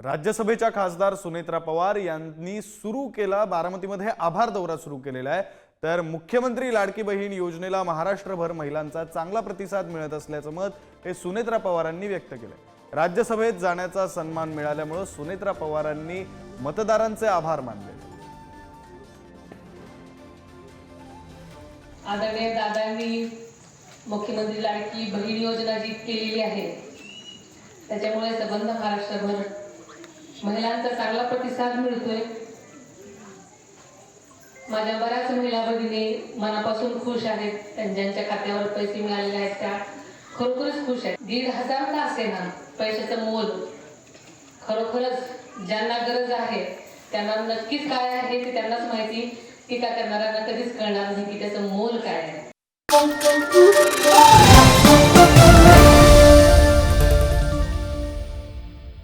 राज्यसभेच्या खासदार सुनेत्रा पवार यांनी सुरू केला बारामतीमध्ये आभार दौरा सुरू केलेला आहे। तर मुख्यमंत्री लाडकी बहीण योजनेला महाराष्ट्रभर महिलांचा चांगला प्रतिसाद मिळत असल्याचं मत हे सुनेत्रा पवारांनी व्यक्त केले। राज्यसभेत जाण्याचा सन्मान मिळाल्यामुळे सुनेत्रा पवारांनी मतदारांचे आभार मानले। आदरणीय दादांनी मुख्यमंत्री लाडकी बहीण योजना जी केलेली आहे त्याच्यामुळे संबंध महाराष्ट्रभर महिलांचा चांगला प्रतिसाद मिळतोय। माझ्या बऱ्याच महिला भगिनी मनापासून खुश आहेत, त्यांच्या खात्यावर पैसे मिळालेले आहेत त्या खरोखरच खुश आहेत। 1,500 का असेना पैशाचं मोल खरोखरच ज्यांना गरज आहे त्यांना नक्कीच काय आहे ते त्यांनाच माहिती, टीका करणाऱ्यांना कधीच कळणार नाही की त्याचं मोल काय आहे।